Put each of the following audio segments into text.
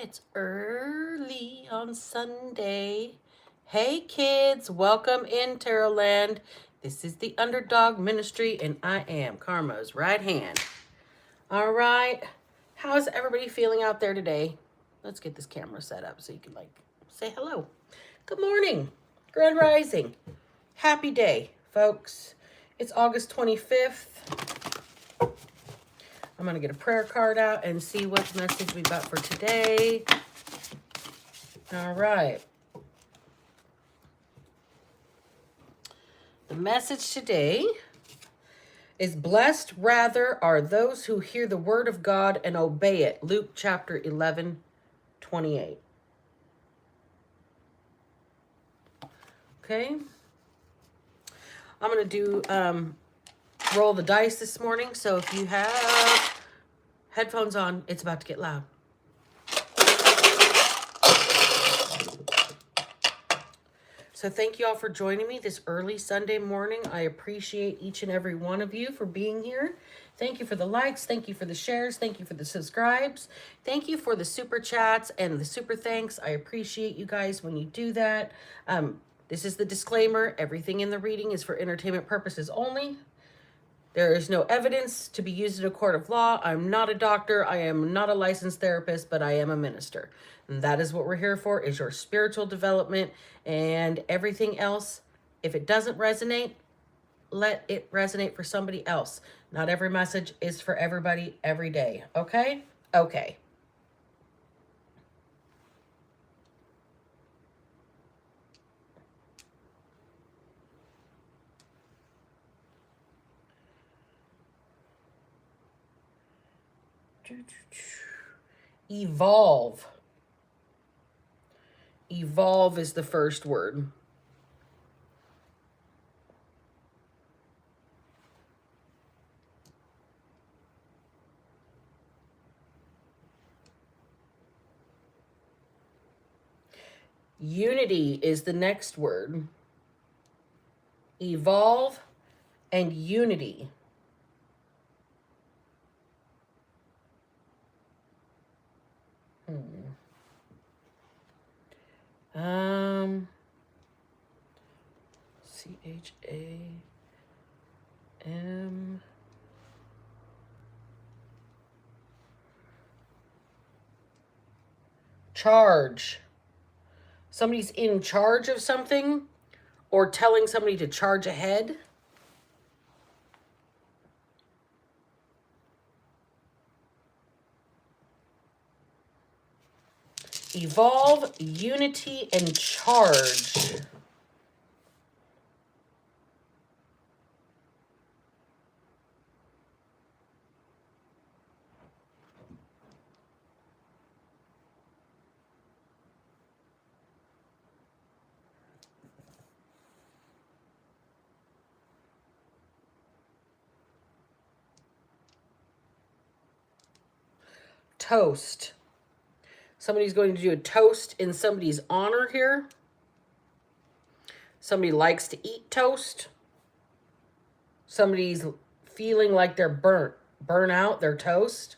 It's early on Sunday. Hey kids, welcome in Terrorland. This is the Underdog Ministry and I am Karma's right hand. All right. How's everybody feeling out there today? Let's get this camera set up so you can say hello. Good morning. Grand Rising. Happy day, folks. It's August 25th. I'm going to get a prayer card out and see what message we got for today. All right. The message today is blessed rather are those who hear the word of God and obey it. Luke chapter 11:28. Okay. I'm going to do roll the dice this morning. So if you have headphones on, it's about to get loud. So thank you all for joining me this early Sunday morning. I appreciate each and every one of you for being here. Thank you for the likes. Thank you for the shares. Thank you for the subscribes. Thank you for the super chats and the super thanks. I appreciate you guys when you do that. This is the disclaimer. Everything in the reading is for entertainment purposes only. There is no evidence to be used in a court of law. I'm not a doctor. I am not a licensed therapist, but I am a minister. And that is what we're here for, is your spiritual development and everything else. If it doesn't resonate, let it resonate for somebody else. Not every message is for everybody every day. Okay? Okay. Evolve. Evolve is the first word. Unity is the next word. Evolve and unity. CHAM. Charge. Somebody's in charge of something or telling somebody to charge ahead. Evolve, unity, and charge. Toast. Somebody's going to do a toast in somebody's honor here. Somebody likes to eat toast. Somebody's feeling like they're burn out their toast.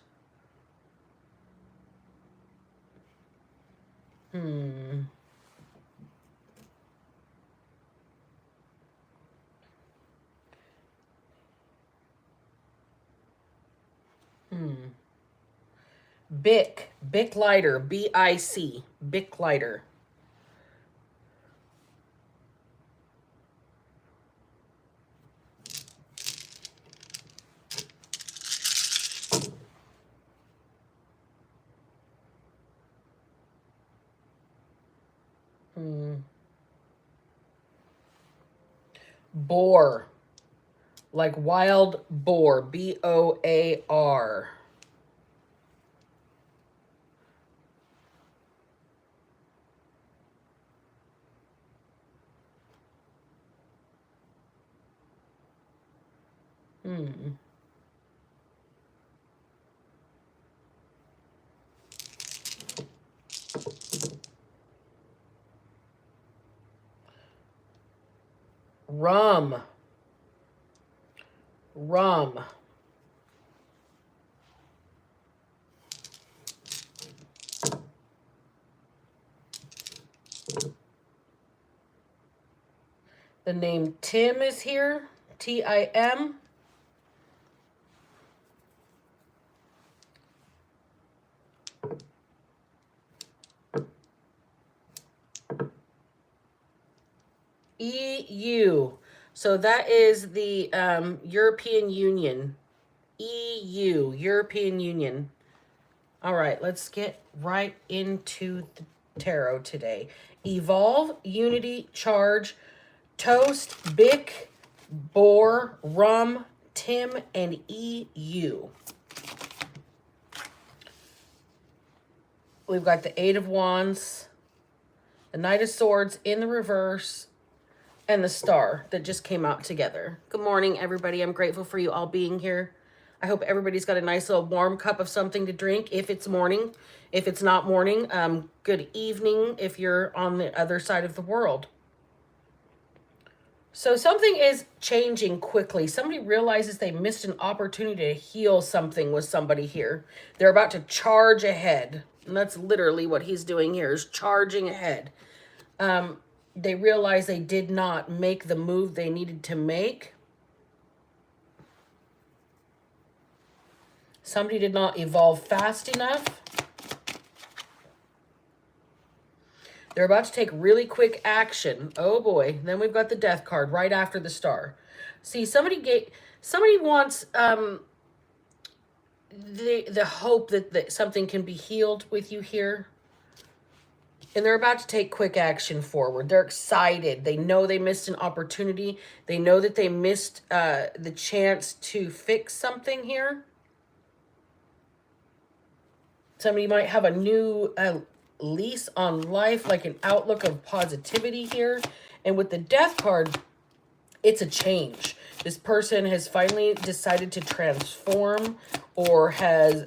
Bic lighter, B-I-C, Bic lighter. Boar, like wild boar, B-O-A-R. Rum. Rum. The name Tim is here. Tim. EU. So that is the European Union. EU, European Union. All right, let's get right into the tarot today. Evolve, Unity, Charge, Toast, Bic, Boar, Rum, Tim, and EU. We've got the Eight of Wands, the Knight of Swords in the reverse, and the Star that just came out together. Good morning, everybody. I'm grateful for you all being here. I hope everybody's got a nice little warm cup of something to drink if it's morning. If it's not morning, good evening if you're on the other side of the world. So something is changing quickly. Somebody realizes they missed an opportunity to heal something with somebody here. They're about to charge ahead. And that's literally what he's doing here, is charging ahead. They realize they did not make the move they needed to make. Somebody did not evolve fast enough. They're about to take really quick action. Oh boy. Then we've got the Death card right after the Star. See, somebody wants the hope that something can be healed with you here. And they're about to take quick action forward. They're excited. They know they missed an opportunity. They know that they missed the chance to fix something here. Somebody might have a new lease on life, like an outlook of positivity here. And with the Death card, it's a change. This person has finally decided to transform or has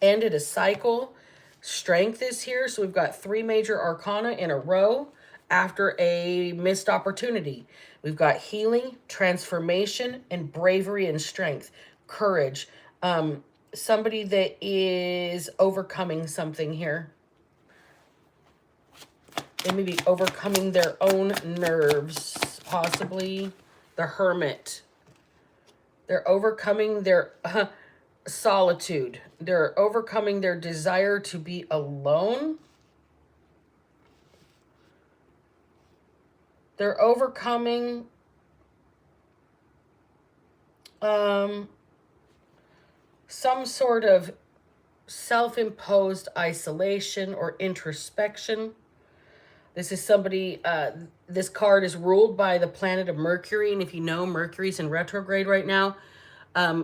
ended a cycle. Strength is here. So we've got 3 major arcana in a row after a missed opportunity. We've got healing, transformation, and bravery and strength. Courage. Somebody that is overcoming something here. They may be overcoming their own nerves, possibly. The Hermit. They're overcoming their solitude. They're overcoming their desire to be alone. They're overcoming some sort of self-imposed isolation or introspection. This is somebody, this card is ruled by the planet of Mercury. And if you know, Mercury's in retrograde right now.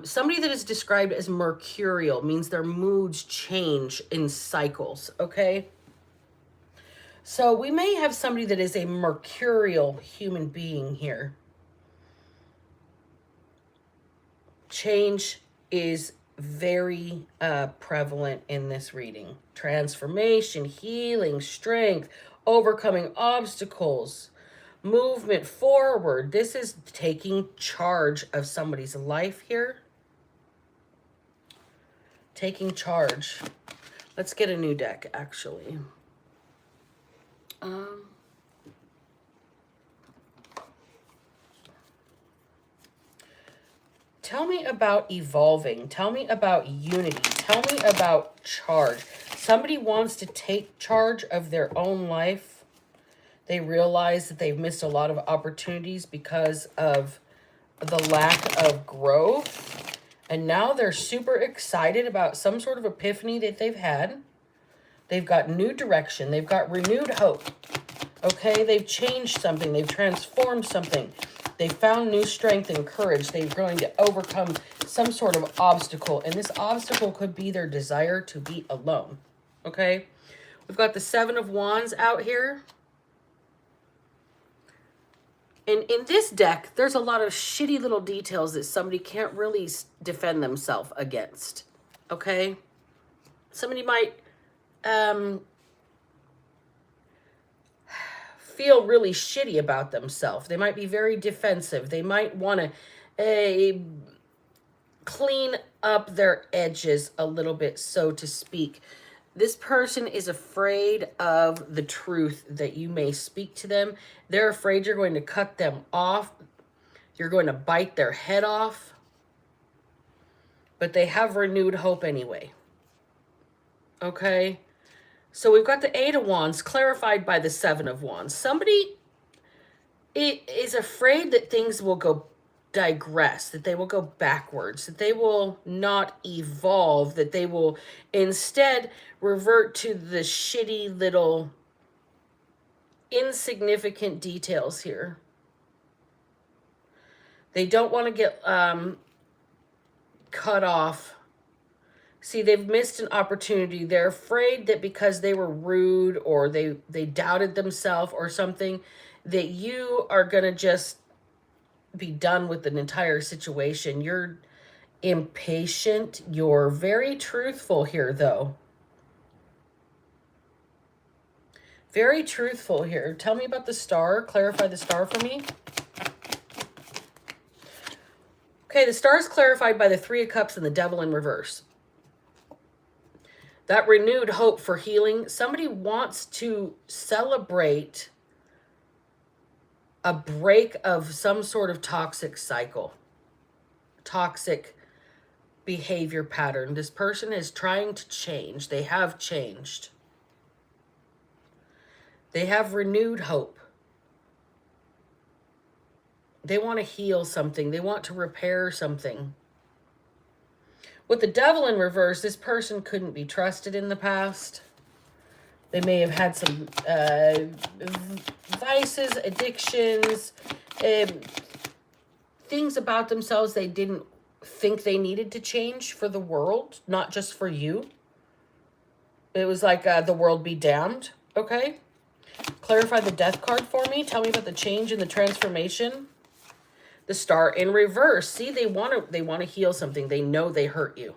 Somebody that is described as mercurial means their moods change in cycles, okay? So we may have somebody that is a mercurial human being here. Change is very prevalent in this reading. Transformation, healing, strength, overcoming obstacles, movement forward. This is taking charge of somebody's life here. Taking charge. Let's get a new deck, actually. Tell me about evolving. Tell me about unity. Tell me about charge. Somebody wants to take charge of their own life. They realize that they've missed a lot of opportunities because of the lack of growth. And now they're super excited about some sort of epiphany that they've had. They've got new direction. They've got renewed hope. Okay, they've changed something. They've transformed something. They found new strength and courage. They're going to overcome some sort of obstacle. And this obstacle could be their desire to be alone. Okay? We've got the 7 of Wands out here. And in this deck, there's a lot of shitty little details that somebody can't really defend themselves against. Okay? Somebody might feel really shitty about themselves. They might be very defensive. They might want to clean up their edges a little bit, so to speak. This person is afraid of the truth that you may speak to them. They're afraid you're going to cut them off. You're going to bite their head off. But they have renewed hope anyway. Okay? So we've got the Eight of Wands clarified by the Seven of Wands. Somebody is afraid that things will go digress, that they will go backwards, that they will not evolve, that they will instead revert to the shitty little insignificant details here. They don't want to get cut off. See, they've missed an opportunity. They're afraid that because they were rude or they doubted themselves or something, that you are going to just be done with an entire situation. You're impatient. You're very truthful here, though. Very truthful here. Tell me about the star. Clarify the star for me. Okay, the star is clarified by the Three of Cups and the Devil in reverse. That renewed hope for healing. Somebody wants to celebrate a break of some sort of toxic cycle, toxic behavior pattern. This person is trying to change. They have changed. They have renewed hope. They want to heal something. They want to repair something. With the Devil in reverse, this person couldn't be trusted in the past. They may have had some vices, addictions, things about themselves they didn't think they needed to change for the world, not just for you. It was like the world be damned, okay? Clarify the Death card for me. Tell me about the change and the transformation. The Star in reverse. See, they want to heal something. They know they hurt you.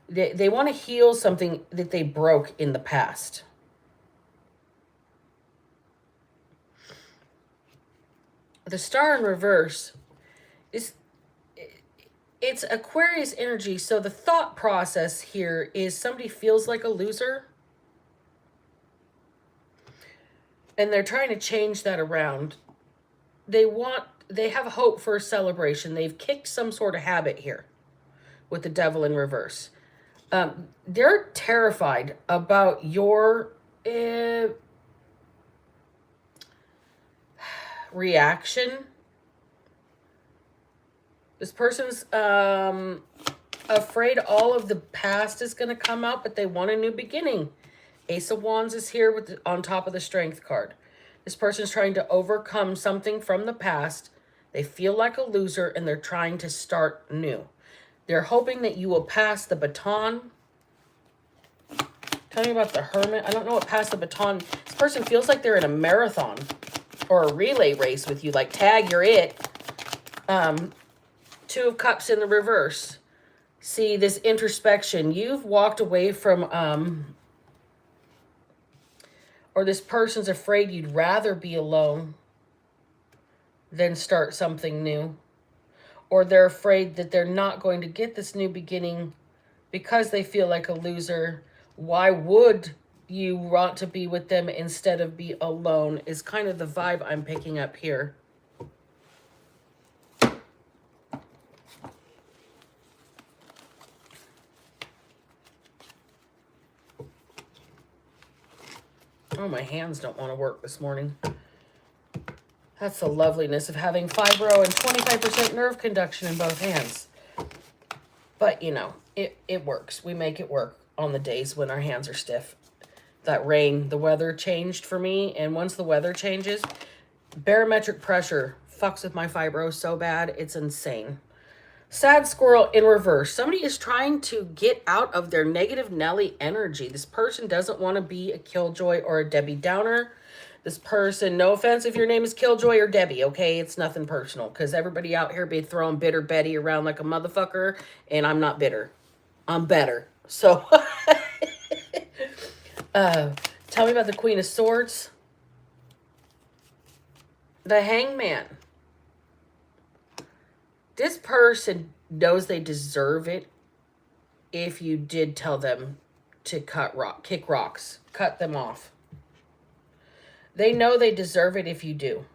They want to heal something that they broke in the past. The Star in reverse is, it's Aquarius energy. So the thought process here is somebody feels like a loser. And they're trying to change that around. They have hope for a celebration. They've kicked some sort of habit here with the Devil in reverse. They're terrified about your reaction. This person's afraid all of the past is going to come out, but they want a new beginning. Ace of Wands is here with on top of the Strength card. This person's trying to overcome something from the past. They feel like a loser and they're trying to start new. They're hoping that you will pass the baton. Tell me about the Hermit. I don't know what pass the baton. This person feels like they're in a marathon or a relay race with you. Like, tag, you're it. Two of Cups in the reverse. See, this introspection. You've walked away from... or this person's afraid you'd rather be alone than start something new. Or they're afraid that they're not going to get this new beginning because they feel like a loser. Why would you want to be with them instead of be alone is kind of the vibe I'm picking up here. Oh, my hands don't want to work this morning. That's the loveliness of having fibro and 25% nerve conduction in both hands. But, you know, it works. We make it work on the days when our hands are stiff. That rain, the weather changed for me. And once the weather changes, barometric pressure fucks with my fibro so bad. It's insane. Sad Squirrel in reverse. Somebody is trying to get out of their negative Nelly energy. This person doesn't want to be a Killjoy or a Debbie Downer. This person, no offense if your name is Killjoy or Debbie, okay? It's nothing personal because everybody out here be throwing bitter Betty around like a motherfucker, and I'm not bitter. I'm better. So, tell me about the Queen of Swords. The Hangman. This person knows they deserve it if you did tell them to kick rocks, cut them off. They know they deserve it if you do.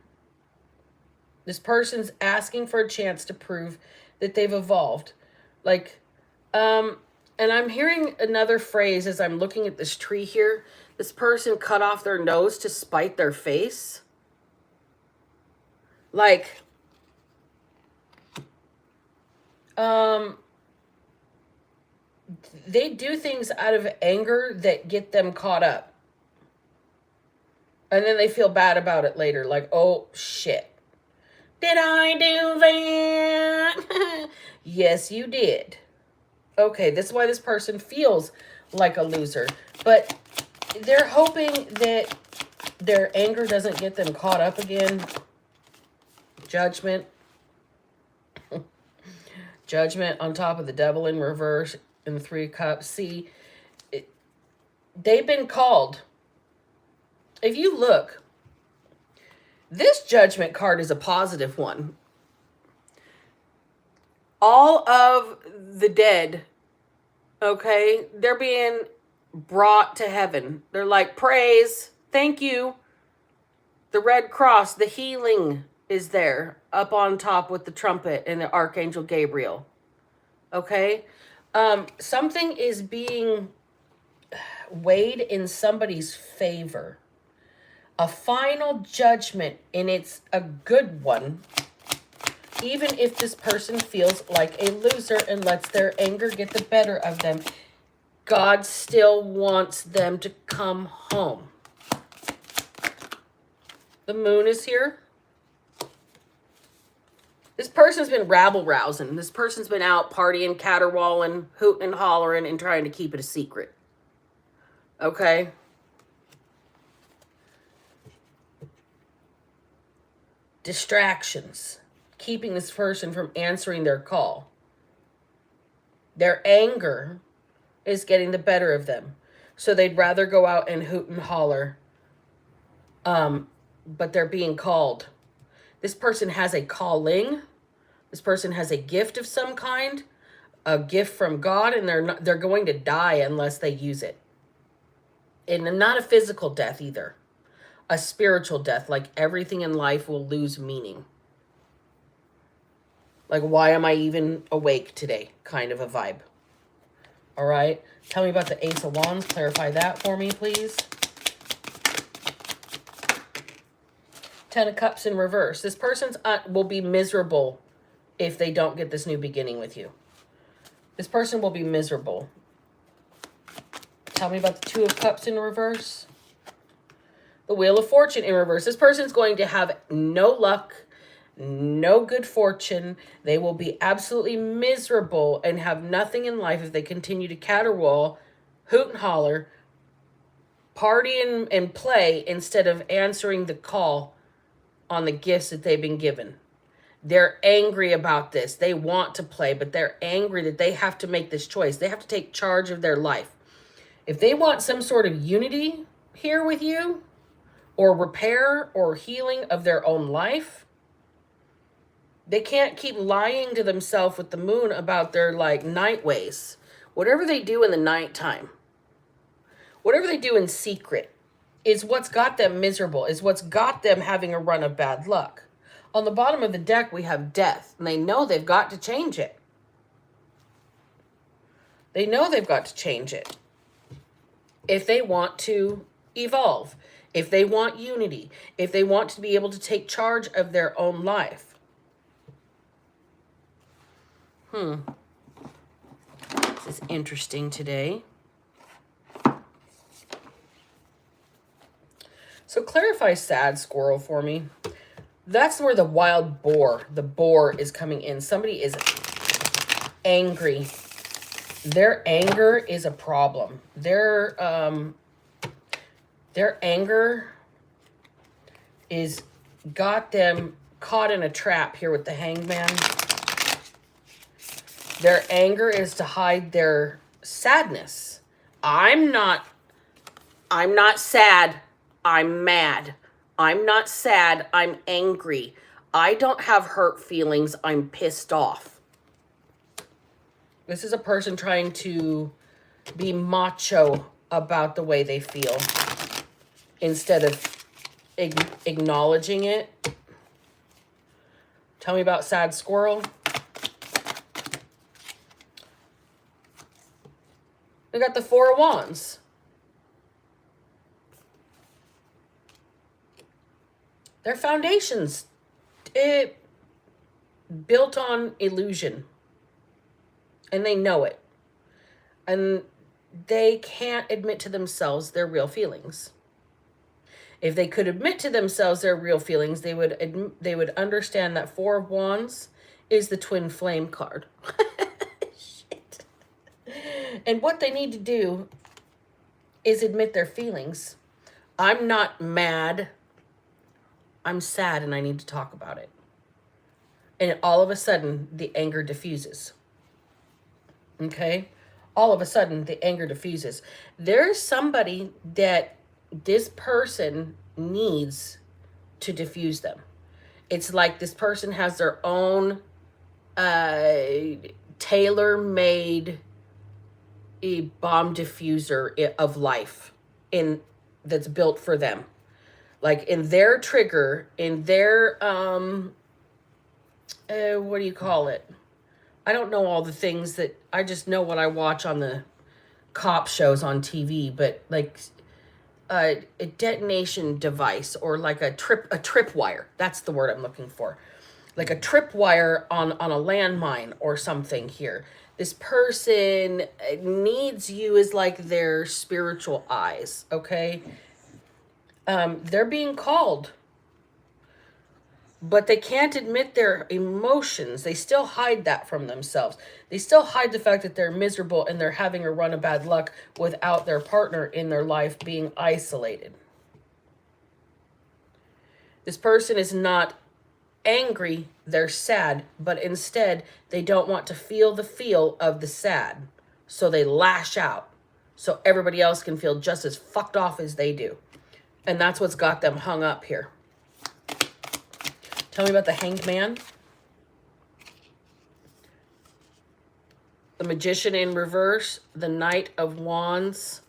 This person's asking for a chance to prove that they've evolved. Like, and I'm hearing another phrase as I'm looking at this tree here. This person cut off their nose to spite their face. Like, they do things out of anger that get them caught up. And then they feel bad about it later. Like, oh, shit. Did I do that? Yes, you did. Okay, this is why this person feels like a loser. But they're hoping that their anger doesn't get them caught up again. Judgment. Judgment on top of the Devil in reverse in the Three of Cups. See, they've been called. If you look, this Judgment card is a positive one. All of the dead, okay, they're being brought to heaven. They're like, praise, thank you. The Red Cross, the healing is there up on top with the trumpet and the Archangel Gabriel. Okay? Something is being weighed in somebody's favor. A final judgment, and it's a good one, even if this person feels like a loser and lets their anger get the better of them. God still wants them to come home. The Moon is here. This person's been rabble-rousing. This person's been out partying, caterwauling, hooting and hollering, and trying to keep it a secret. Okay? Distractions. Keeping this person from answering their call. Their anger is getting the better of them. So they'd rather go out and hoot and holler. But they're being called. This person has a calling. This person has a gift of some kind. A gift from God. And they're going to die unless they use it. And not a physical death either. A spiritual death. Like everything in life will lose meaning. Like, why am I even awake today? Kind of a vibe. All right. Tell me about the Ace of Wands. Clarify that for me, please. Ten of Cups in reverse. This person will be miserable if they don't get this new beginning with you. This person will be miserable. Tell me about the Two of Cups in reverse. The Wheel of Fortune in reverse. This person's going to have no luck, no good fortune. They will be absolutely miserable and have nothing in life if they continue to caterwaul, hoot and holler, party and play instead of answering the call on the gifts that they've been given. They're angry about this. They want to play, but they're angry that they have to make this choice. They have to take charge of their life. If they want some sort of unity here with you, or repair or healing of their own life, they can't keep lying to themselves with the Moon about their like night ways. Whatever they do in the nighttime, whatever they do in secret, is what's got them miserable, is what's got them having a run of bad luck. On the bottom of the deck, we have Death, and they know they've got to change it. They know they've got to change it if they want to evolve, if they want unity, if they want to be able to take charge of their own life. This is interesting today. So clarify sad squirrel for me. That's where the wild boar, the boar is coming in. Somebody is angry. Their anger is a problem. Their anger is got them caught in a trap here with the Hangman. Their anger is to hide their sadness. I'm not sad. I'm mad. I'm not sad. I'm angry. I don't have hurt feelings. I'm pissed off. This is a person trying to be macho about the way they feel instead of acknowledging it. Tell me about sad squirrel. We got the Four of Wands. Their foundations, it built on illusion. And they know it. And they can't admit to themselves their real feelings. If they could admit to themselves their real feelings, they would understand that Four of Wands is the twin flame card. Shit. And what they need to do is admit their feelings. I'm not mad. I'm sad and I need to talk about it. And all of a sudden, the anger diffuses. Okay? All of a sudden, the anger diffuses. There's somebody that this person needs to diffuse them. It's like this person has their own tailor-made bomb diffuser of life that's built for them. Like in their trigger, in their, what do you call it? I don't know all the things that, I just know what I watch on the cop shows on TV, but like a detonation device or like a tripwire. That's the word I'm looking for. Like a tripwire on a landmine or something here. This person needs you as like their spiritual eyes, okay? They're being called, but they can't admit their emotions. They still hide that from themselves. They still hide the fact that they're miserable and they're having a run of bad luck without their partner in their life, being isolated. This person is not angry, they're sad, but instead they don't want to feel the feel of the sad. So they lash out so everybody else can feel just as fucked off as they do. And that's what's got them hung up here. Tell me about the Hanged Man. The Magician in reverse. The Knight of Wands.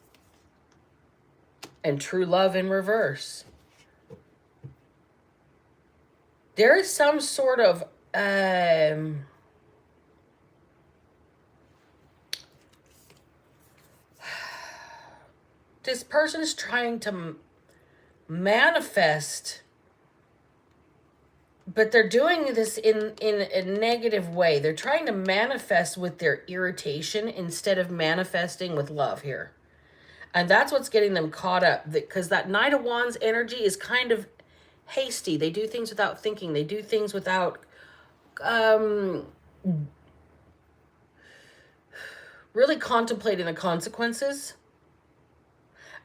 And True Love in reverse. There is some sort of... this person is trying to manifest, but they're doing this in a negative way. They're trying to manifest with their irritation instead of manifesting with love here. And that's what's getting them caught up, because that Knight of Wands energy is kind of hasty. They do things without thinking. They do things without really contemplating the consequences.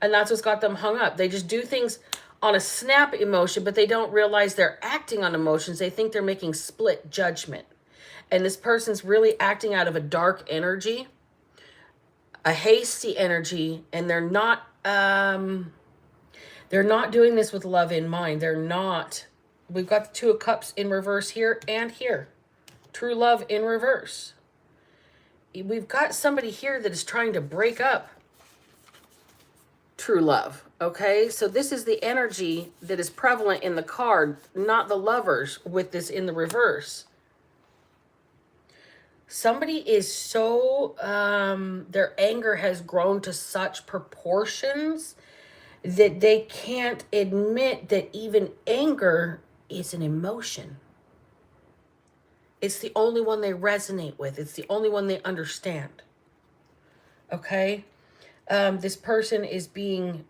And that's what's got them hung up. They just do things on a snap emotion, but they don't realize they're acting on emotions. They think they're making split judgment. And this person's really acting out of a dark energy, a hasty energy, and they're not doing this with love in mind. They're not. We've got the Two of Cups in reverse here and here. True love in reverse. We've got somebody here that is trying to break up true love, okay? So this is the energy that is prevalent in the card, not the Lovers with this in the reverse. Somebody is so, their anger has grown to such proportions that they can't admit that even anger is an emotion. It's the only one they resonate with. It's the only one they understand, okay? This person is being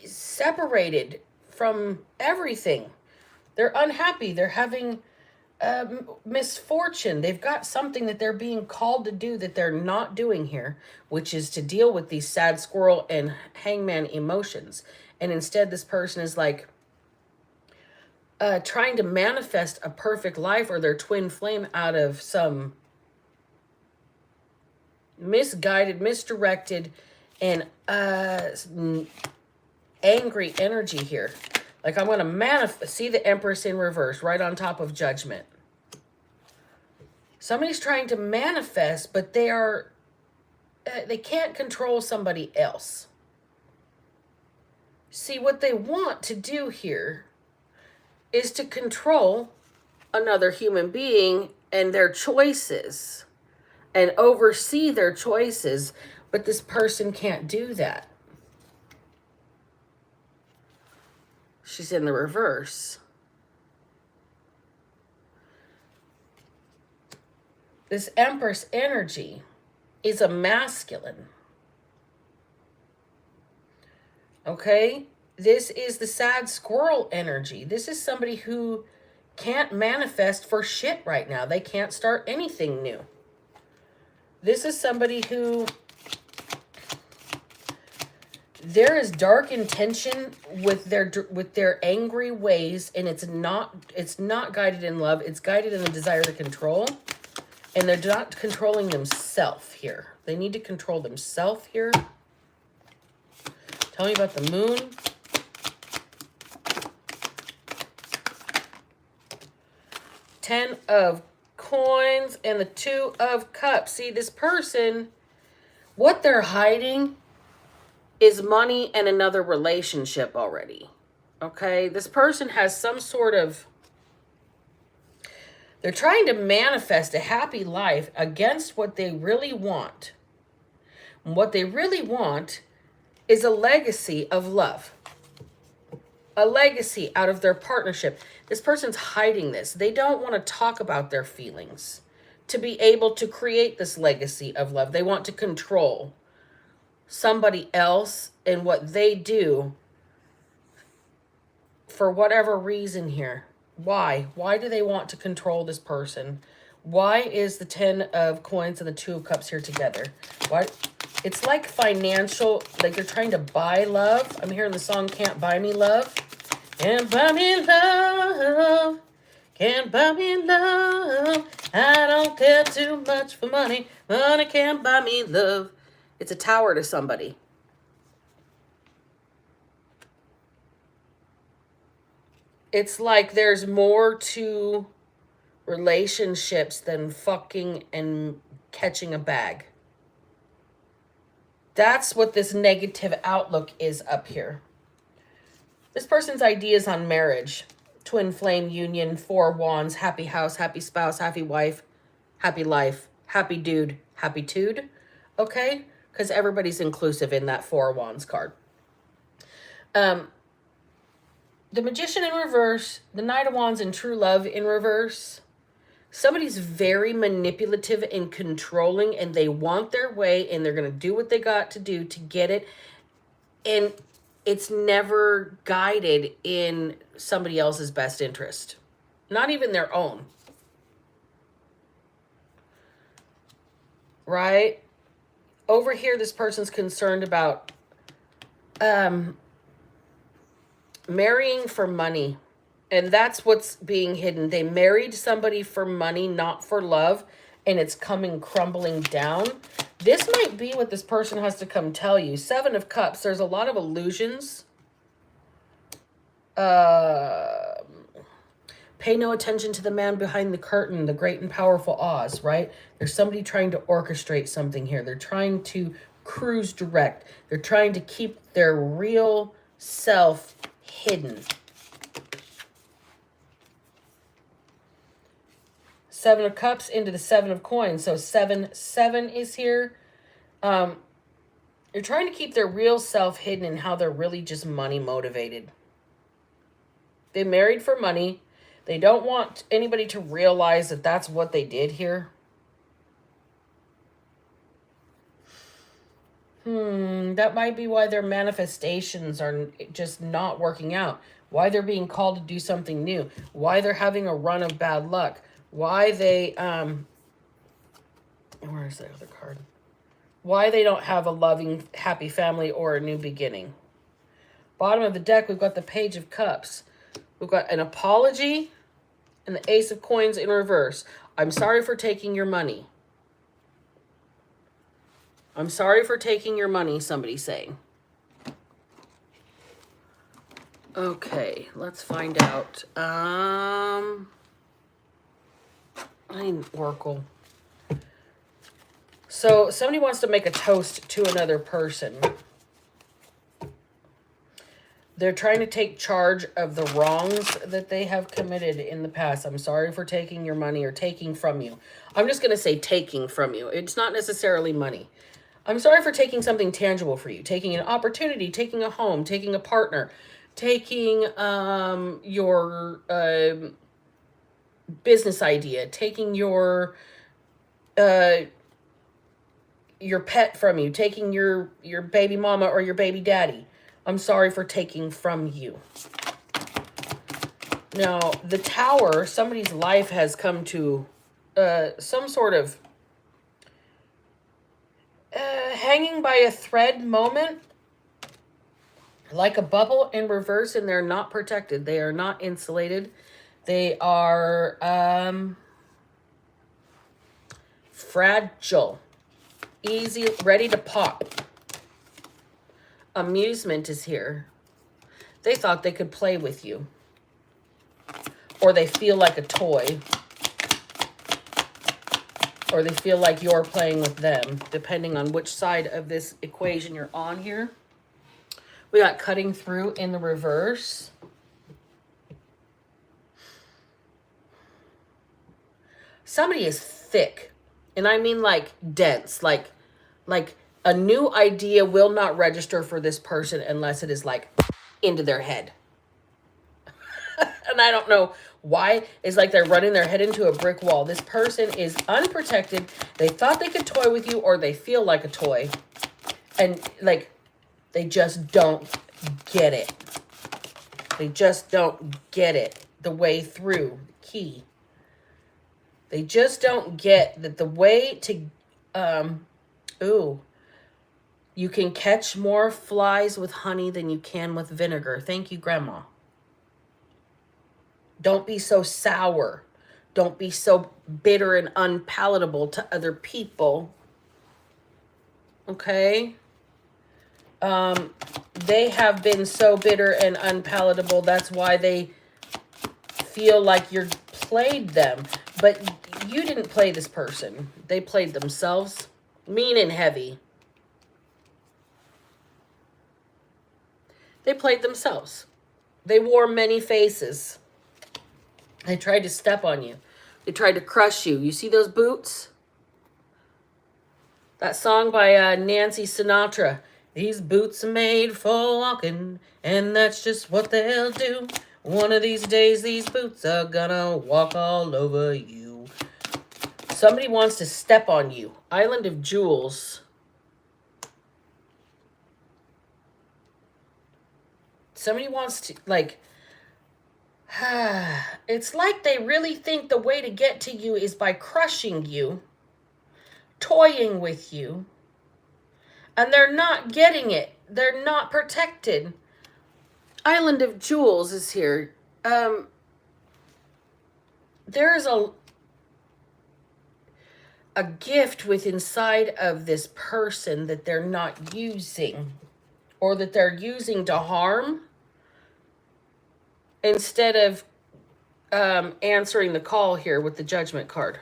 separated from everything. They're unhappy. They're having misfortune. They've got something that they're being called to do that they're not doing here, which is to deal with these sad squirrel and hangman emotions. And instead, this person is like trying to manifest a perfect life or their twin flame out of some misguided, misdirected, and angry energy here. Like I'm going to manifest. See the Empress in reverse right on top of Judgment. Somebody's trying to manifest, but they are they can't control somebody else. See, what they want to do here is to control another human being and their choices and oversee their choices, but this person can't do that. She's in the reverse. This Empress energy is a masculine. Okay? This is the sad squirrel energy. This is somebody who can't manifest for shit right now. They can't start anything new. This is somebody who there is dark intention with their angry ways, and it's not guided in love. It's guided in a desire to control, and they're not controlling themselves here. They need to control themselves here. Tell me about the moon. Ten of coins and the Two of Cups. See, this person, what they're hiding is money and another relationship already. Okay? This person has some sort of... They're trying to manifest a happy life against what they really want. And what they really want is a legacy of love. A legacy out of their partnership. This person's hiding this. They don't want to talk about their feelings to be able to create this legacy of love. They want to control somebody else and what they do for whatever reason here. Why? Why do they want to control this person? Why is the Ten of Coins and the Two of Cups here together? Why? It's like financial, like they're trying to buy love. I'm hearing the song Can't Buy Me Love. Can't buy me love. Can't buy me love. I don't care too much for money. Money can't buy me love. It's a tower to somebody. It's like there's more to relationships than fucking and catching a bag. That's what this negative outlook is up here. This person's ideas on marriage. Twin flame union, Four Wands, happy house, happy spouse, happy wife, happy life, happy dude, happy tude. Okay? Because everybody's inclusive in that Four Wands card. The Magician in reverse, the Knight of Wands and True Love in reverse. Somebody's very manipulative and controlling, and they want their way, and they're going to do what they got to do to get it. And it's never guided in somebody else's best interest. Not even their own. Right? Over here, this person's concerned about marrying for money. And that's what's being hidden. They married somebody for money, not for love. And it's coming crumbling down. This might be what this person has to come tell you. Seven of Cups. There's a lot of illusions. Pay no attention to the man behind the curtain. The great and powerful Oz, right? There's somebody trying to orchestrate something here. They're trying to cruise direct. They're trying to keep their real self hidden. Seven of Cups into the Seven of Coins. So 7-7 is here. You're trying to keep their real self hidden and how they're really just money motivated. They married for money. They don't want anybody to realize that that's what they did here. That might be why their manifestations are just not working out. Why they're being called to do something new. Why they're having a run of bad luck. Why they, where is the other card? Why they don't have a loving, happy family or a new beginning. Bottom of the deck, we've got the Page of Cups. We've got an apology and the Ace of Coins in reverse. I'm sorry for taking your money. I'm sorry for taking your money, somebody's saying. Okay, let's find out. I need Oracle. So somebody wants to make a toast to another person. They're trying to take charge of the wrongs that they have committed in the past. I'm sorry for taking your money or taking from you. I'm just going to say taking from you. It's not necessarily money. I'm sorry for taking something tangible for you. Taking an opportunity, taking a home, taking a partner, taking your business idea, taking your pet from you, taking your baby mama or your baby daddy. I'm sorry for taking from you. Now, the Tower, somebody's life has come to some sort of hanging by a thread moment, like a bubble in reverse, and they're not protected. They are not insulated. They are fragile, easy, ready to pop. Amusement is here. They thought they could play with you. Or they feel like a toy. Or they feel like you're playing with them, depending on which side of this equation you're on here. We got cutting through in the reverse. Somebody is thick. And I mean like dense. Like a new idea will not register for this person unless it is like into their head. And I don't know why. It's like they're running their head into a brick wall. This person is unprotected. They thought they could toy with you, or they feel like a toy. And like, they just don't get it. They just don't get it. The way through. Key. They just don't get that the way to, you can catch more flies with honey than you can with vinegar. Thank you, Grandma. Don't be so sour. Don't be so bitter and unpalatable to other people. Okay? They have been so bitter and unpalatable. That's why they feel like you're played them. But you didn't play this person. They played themselves. Mean and heavy. They played themselves. They wore many faces. They tried to step on you. They tried to crush you. You see those boots? That song by Nancy Sinatra. These boots are made for walking, and that's just what they'll do. One of these days, these boots are gonna walk all over you. Somebody wants to step on you. Island of Jewels. Somebody wants to, like, it's like they really think the way to get to you is by crushing you, toying with you, and they're not getting it. They're not protected. Island of Jewels is here. There's a gift within inside of this person that they're not using, or that they're using to harm, instead of answering the call here with the Judgment card.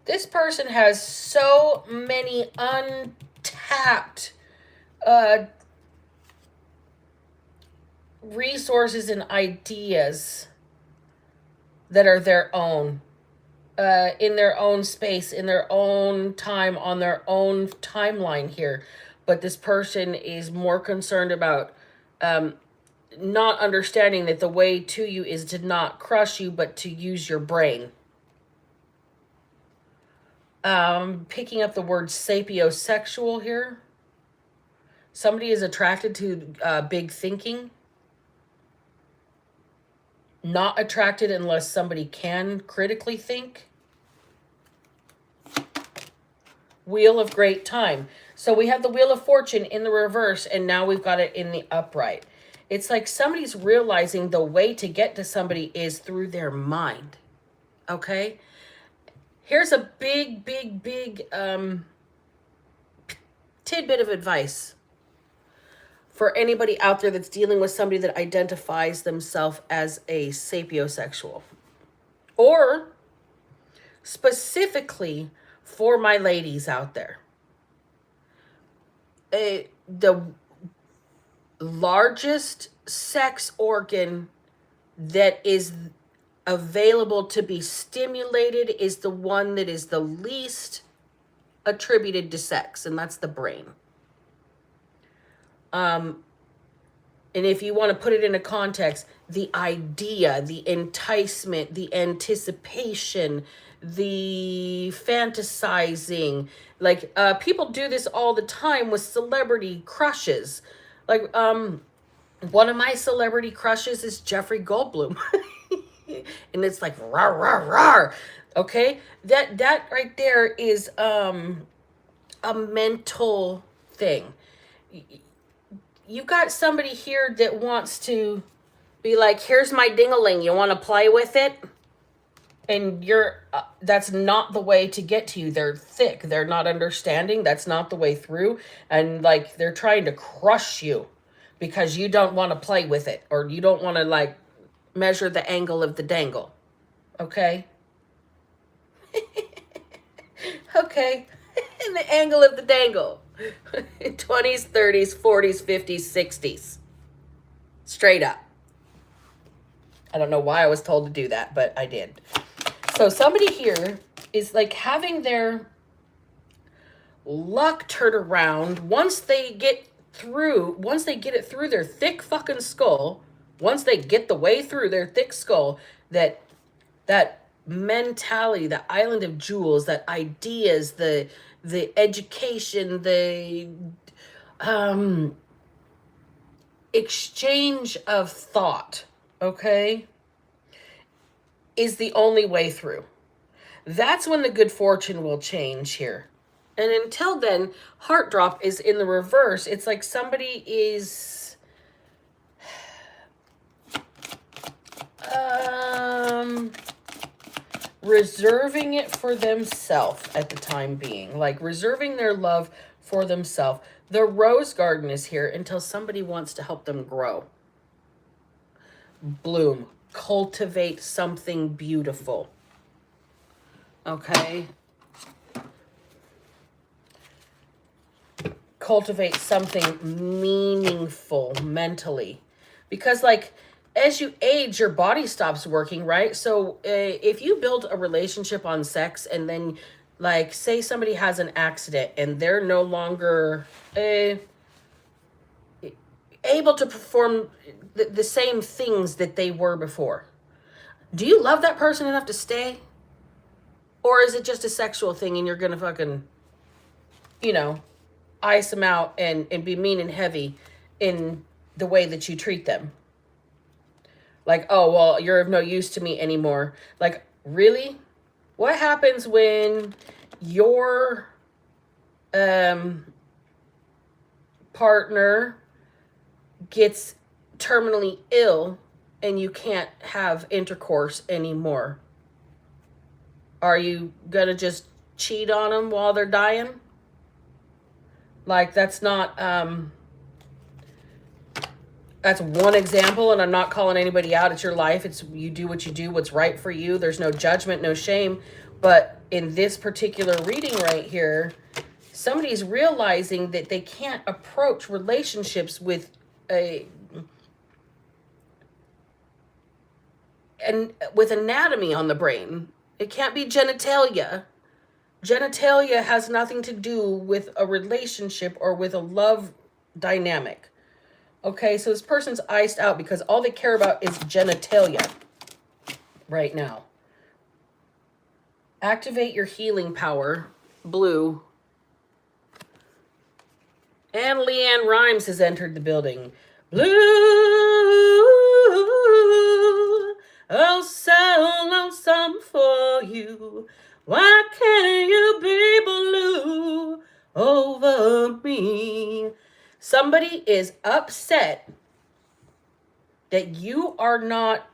This person has so many untapped resources and ideas that are their own. In their own space, in their own time, on their own timeline here. But this person is more concerned about not understanding that the way to you is to not crush you, but to use your brain. Picking up the word sapiosexual here. Somebody is attracted to big thinking. Not attracted unless somebody can critically think. Wheel of Great Time. So we have the Wheel of Fortune in the reverse, and now we've got it in the upright. It's like somebody's realizing the way to get to somebody is through their mind. Okay? Here's a big tidbit of advice. for anybody out there that's dealing with somebody that identifies themselves as a sapiosexual, or specifically for my ladies out there. The largest sex organ that is available to be stimulated is the one that is the least attributed to sex, and that's the brain. And if you want to put it into context, the idea, the enticement, the anticipation, the fantasizing, like people do this all the time with celebrity crushes. Like one of my celebrity crushes is Jeffrey Goldblum. And it's like rah rah rah. Okay? That right there is a mental thing. You've got somebody here that wants to be like, here's my ding-a-ling, you want to play with it? And you're that's not the way to get to you. They're thick, they're not understanding, that's not the way through. And like they're trying to crush you because you don't want to play with it, or you don't want to like measure the angle of the dangle. Okay? Okay. And the angle of the dangle. 20s, 30s, 40s, 50s, 60s. Straight up. I don't know why I was told to do that, but I did. So somebody here is like having their luck turned around once they get it through their thick fucking skull, once they get the way through their thick skull, that mentality, the island of jewels, that ideas, the education, the exchange of thought, okay, is the only way through. That's when the good fortune will change here. And until then, heart drop is in the reverse. It's like somebody is reserving it for themselves at the time being, like reserving their love for themselves. The rose garden is here until somebody wants to help them grow, bloom, cultivate something beautiful. Okay? Cultivate something meaningful mentally. Because like as you age, your body stops working, right? So if you build a relationship on sex and then like say somebody has an accident and they're no longer able to perform the same things that they were before, do you love that person enough to stay? Or is it just a sexual thing and you're gonna fucking, you know, ice them out and be mean and heavy in the way that you treat them? Like, oh, well, you're of no use to me anymore. Like, really? What happens when your partner gets terminally ill and you can't have intercourse anymore? Are you gonna just cheat on them while they're dying? Like, that's not that's one example, and I'm not calling anybody out. It's your life. It's you do what you do, what's right for you. There's no judgment, no shame. But in this particular reading right here, somebody's realizing that they can't approach relationships with with anatomy on the brain. It can't be genitalia. Genitalia has nothing to do with a relationship or with a love dynamic. Okay, so this person's iced out because all they care about is genitalia right now. Activate your healing power, blue. And Leanne Rhymes has entered the building. Blue, oh, so lonesome for you. Why can't you be blue over me? Somebody is upset that you are not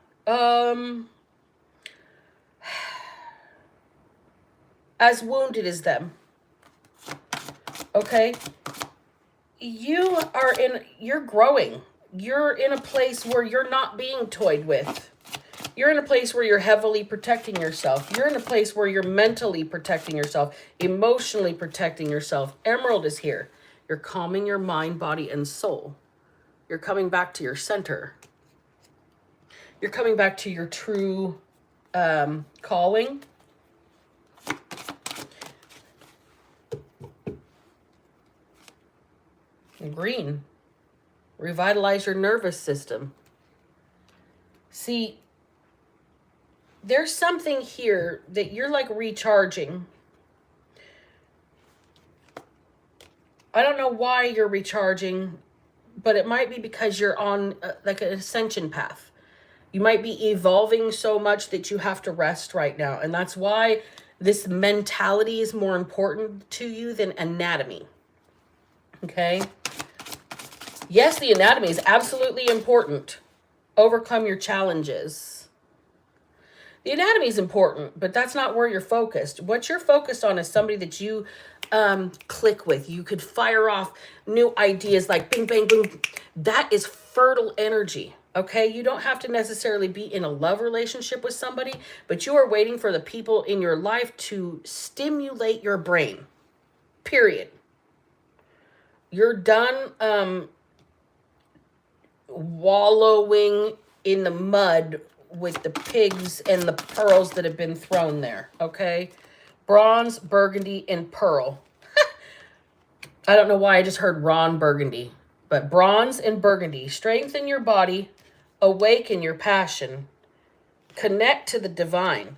as wounded as them. Okay? you're growing. You're in a place where you're not being toyed with. You're in a place where you're heavily protecting yourself. You're in a place where you're mentally protecting yourself, emotionally protecting yourself. Emerald is here. You're calming your mind, body, and soul. You're coming back to your center. You're coming back to your true calling. Green. Revitalize your nervous system. See, there's something here that you're like recharging. I don't know why you're recharging, but it might be because you're on like an ascension path. You might be evolving so much that you have to rest right now. And that's why this mentality is more important to you than anatomy. Okay? Yes, the anatomy is absolutely important. Overcome your challenges. The anatomy is important, but that's not where you're focused. What you're focused on is somebody that you click with. You could fire off new ideas like bing, bang, boom. That is fertile energy. Okay, you don't have to necessarily be in a love relationship with somebody, but you are waiting for the people in your life to stimulate your brain. Period. You're done wallowing in the mud with the pigs and the pearls that have been thrown there. Okay, bronze, burgundy, and pearl. I don't know why I just heard Ron Burgundy, but bronze and burgundy. Strengthen your body. Awaken your passion. Connect to the divine.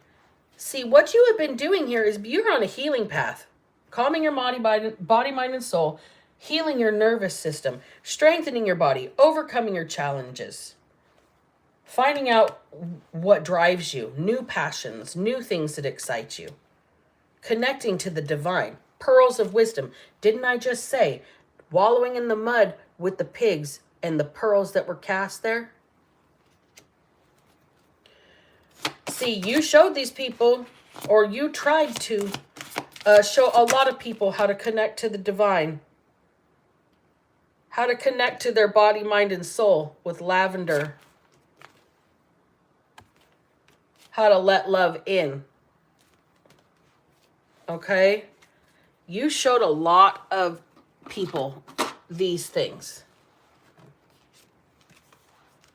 See, what you have been doing here is you're on a healing path. Calming your body, mind, and soul. Healing your nervous system. Strengthening your body. Overcoming your challenges. Finding out what drives you. New passions. New things that excite you. Connecting to the divine. Pearls of wisdom. Didn't I just say wallowing in the mud with the pigs and the pearls that were cast there? See, you showed these people, or you tried to show a lot of people how to connect to the divine. How to connect to their body, mind, and soul with lavender. How to let love in. Okay? You showed a lot of people these things.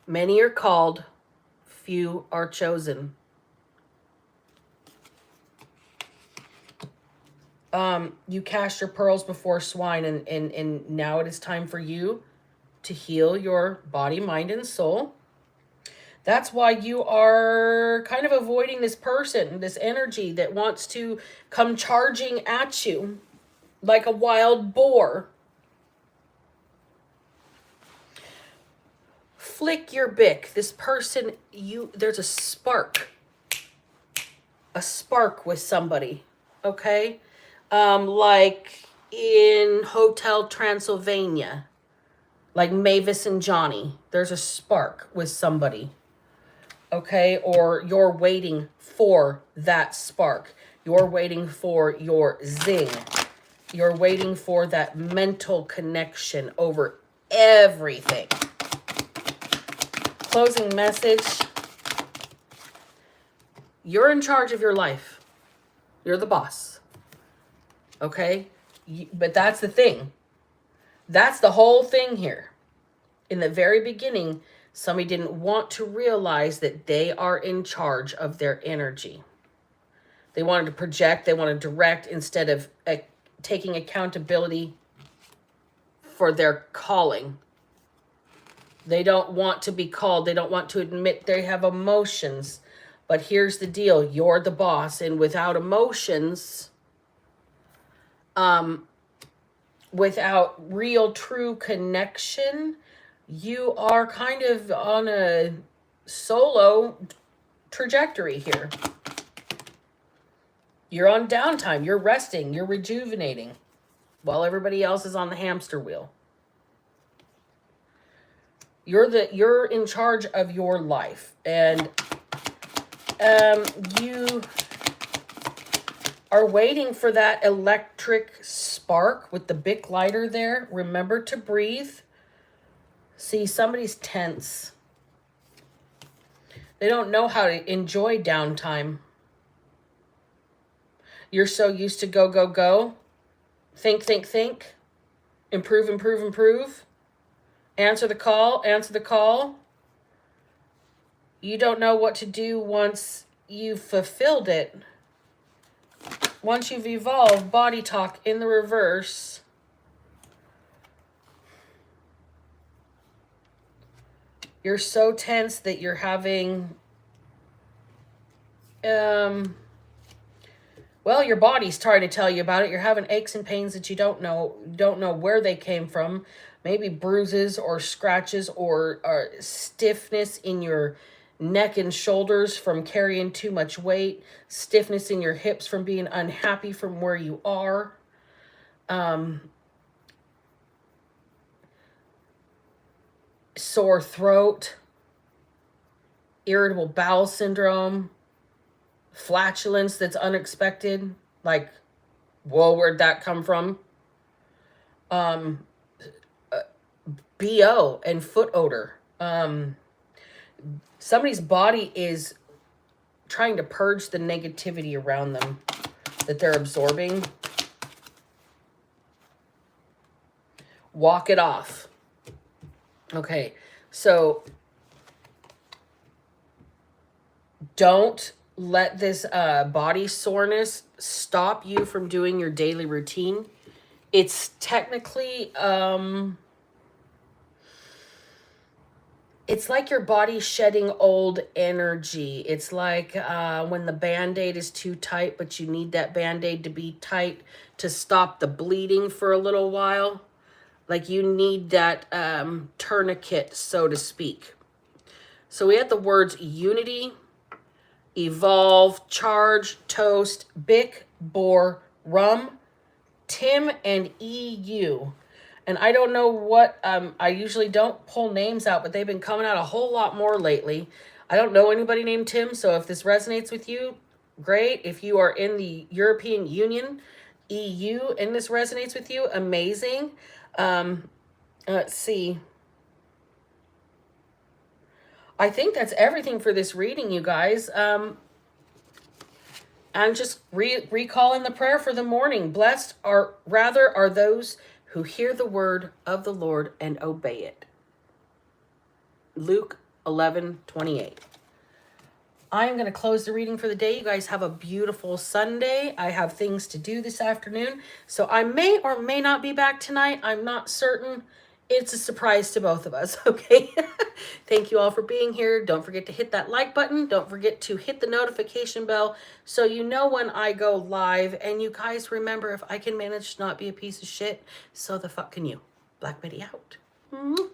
Many are called, few are chosen. You cast your pearls before swine, and now it is time for you to heal your body, mind, and soul. That's why you are kind of avoiding this person, this energy that wants to come charging at you like a wild boar. Flick your bick. This person, there's a spark with somebody, okay? Like in Hotel Transylvania, like Mavis and Johnny, there's a spark with somebody, okay? Or you're waiting for that spark. You're waiting for your zing. You're waiting for that mental connection over everything. Closing message. You're in charge of your life. You're the boss. Okay? But that's the thing. That's the whole thing here. In the very beginning, somebody didn't want to realize that they are in charge of their energy. They wanted to project, they wanted to direct instead of taking accountability for their calling. They don't want to be called. They don't want to admit they have emotions. But here's the deal. You're the boss. And without emotions, without real, true connection, you are kind of on a solo trajectory here. You're on downtime. You're resting. You're rejuvenating while everybody else is on the hamster wheel. You're in charge of your life, and you are waiting for that electric spark spark with the Bic lighter there. Remember to breathe. See, somebody's tense. They don't know how to enjoy downtime. You're so used to go, go, go. Think, think, think. Improve, improve, improve. Answer the call, answer the call. You don't know what to do once you've fulfilled it. Once you've evolved, body talk in the reverse. You're so tense that you're having, well, your body's trying to tell you about it. You're having aches and pains that you don't know where they came from. Maybe bruises or scratches or stiffness in your neck and shoulders from carrying too much weight, stiffness in your hips from being unhappy from where you are. Sore throat, irritable bowel syndrome, flatulence that's unexpected, like, whoa, where'd that come from? BO and foot odor. Somebody's body is trying to purge the negativity around them that they're absorbing. Walk it off. Okay, so don't let this body soreness stop you from doing your daily routine. It's technically, it's like your body shedding old energy. It's like when the Band-Aid is too tight, but you need that Band-Aid to be tight to stop the bleeding for a little while. Like you need that tourniquet, so to speak. So we had the words unity, evolve, charge, toast, Bic, bore, rum, Tim, and EU. And I don't know what, I usually don't pull names out, but they've been coming out a whole lot more lately. I don't know anybody named Tim, so if this resonates with you, great. If you are in the European Union, EU, and this resonates with you, amazing. Let's see. I think that's everything for this reading, you guys. I'm just recalling the prayer for the morning. Blessed are those who hear the word of the Lord and obey it. Luke 11:28. I'm going to close the reading for the day. You guys have a beautiful Sunday. I have things to do this afternoon, so I may or may not be back tonight. I'm not certain. It's a surprise to both of us, okay? Thank you all for being here. Don't forget to hit that like button. Don't forget to hit the notification bell so you know when I go live. And you guys remember, if I can manage to not be a piece of shit, so the fuck can you. Black Betty out. Mm-hmm.